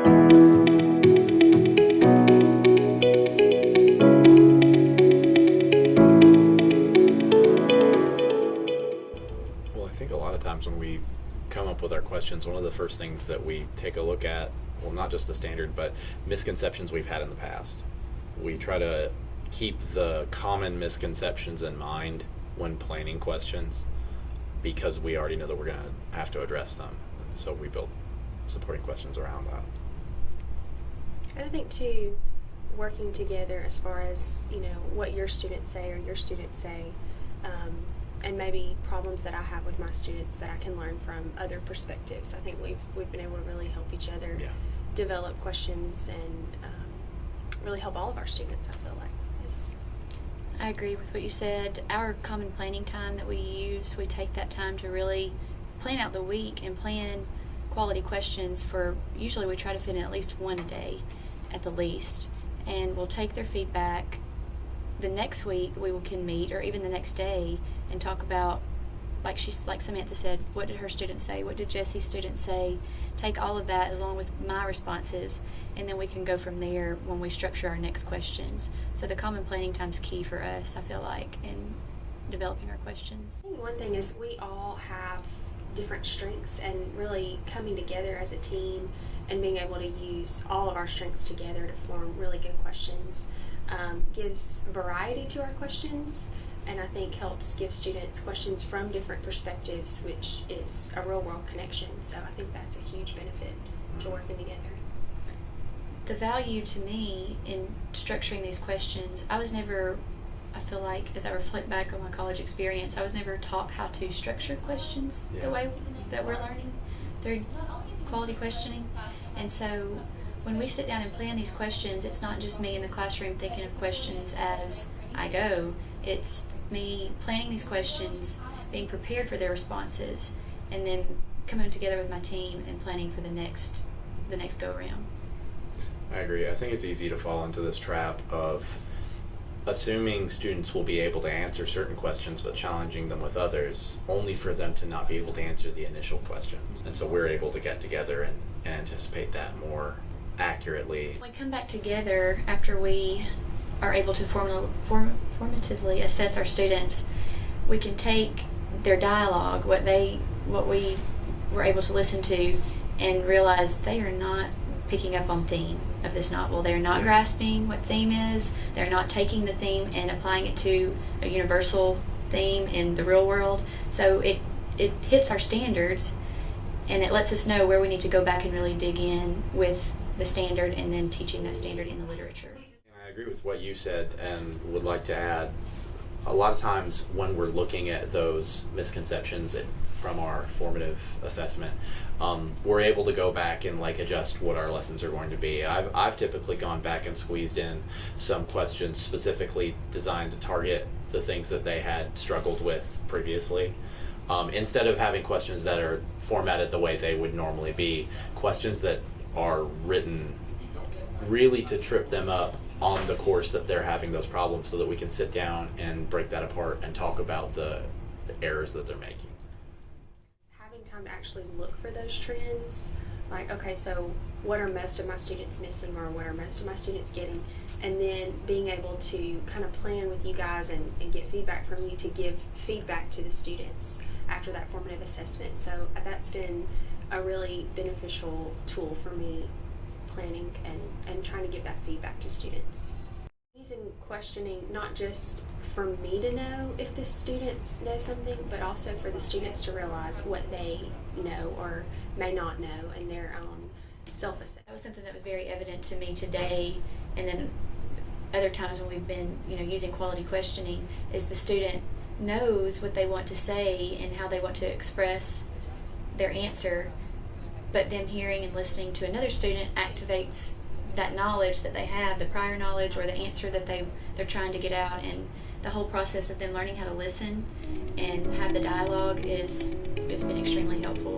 Well, I think a lot of times when we come up with our questions, one of the first things that we take a look at, well, not just the standard, but misconceptions we've had in the past. We try to keep the common misconceptions in mind when planning questions because we already know that we're going to have to address them. So we build supporting questions around that. And I think too, working together as far as, what your students say or your students say, and maybe problems that I have with my students that I can learn from other perspectives. I think we've been able to really help each other develop questions and really help all of our students, I feel like. I agree with what you said. Our common planning time that we use, we take that time to really plan out the week and plan quality questions for, usually we try to fit in at least one a day at the least. And we'll take their feedback. The next week we can meet, or even the next day, and talk about, like Samantha said, what did her students say? What did Jesse's students say? Take all of that along with my responses, and then we can go from there when we structure our next questions. So the common planning time is key for us, I feel like, in developing our questions. I think one thing is we all have different strengths, and really coming together as a team and being able to use all of our strengths together to form really good questions gives variety to our questions, and I think helps give students questions from different perspectives, which is a real world connection. So I think that's a huge benefit to working together. The value to me in structuring these questions, I feel like as I reflect back on my college experience, I was never taught how to structure questions the way that we're learning through quality questioning. And so when we sit down and plan these questions, it's not just me in the classroom thinking of questions as I go. It's me planning these questions, being prepared for their responses, and then coming together with my team and planning for the next go around. I agree. I think it's easy to fall into this trap of assuming students will be able to answer certain questions but challenging them with others, only for them to not be able to answer the initial questions. And so we're able to get together and anticipate that more accurately. When we come back together after we are able to formatively assess our students, we can take their dialogue, what we were able to listen to, and realize they are not picking up on theme of this novel. They're not grasping what theme is. They're not taking the theme and applying it to a universal theme in the real world. So it hits our standards, and it lets us know where we need to go back and really dig in with the standard and then teaching that standard in the literature. I agree with what you said and would like to add, a lot of times when we're looking at those misconceptions from our formative assessment, we're able to go back and adjust what our lessons are going to be. I've typically gone back and squeezed in some questions specifically designed to target the things that they had struggled with previously. Instead of having questions that are formatted the way they would normally be, questions that are written really to trip them up on the course that they're having those problems, so that we can sit down and break that apart and talk about the errors that they're making. Having time to actually look for those trends, like, okay, so what are most of my students missing, or what are most of my students getting, and then being able to kind of plan with you guys and get feedback from you to give feedback to the students after that formative assessment. So that's been a really beneficial tool for me, planning and trying to give that feedback to students. Using questioning not just for me to know if the students know something, but also for the students to realize what they know or may not know in their own self-assessment. That was something that was very evident to me today, and then other times when we've been using quality questioning, is the student knows what they want to say and how they want to express their answer, but them hearing and listening to another student activates that knowledge that they have, the prior knowledge or the answer that they're trying to get out, and the whole process of them learning how to listen and have the dialogue has been extremely helpful.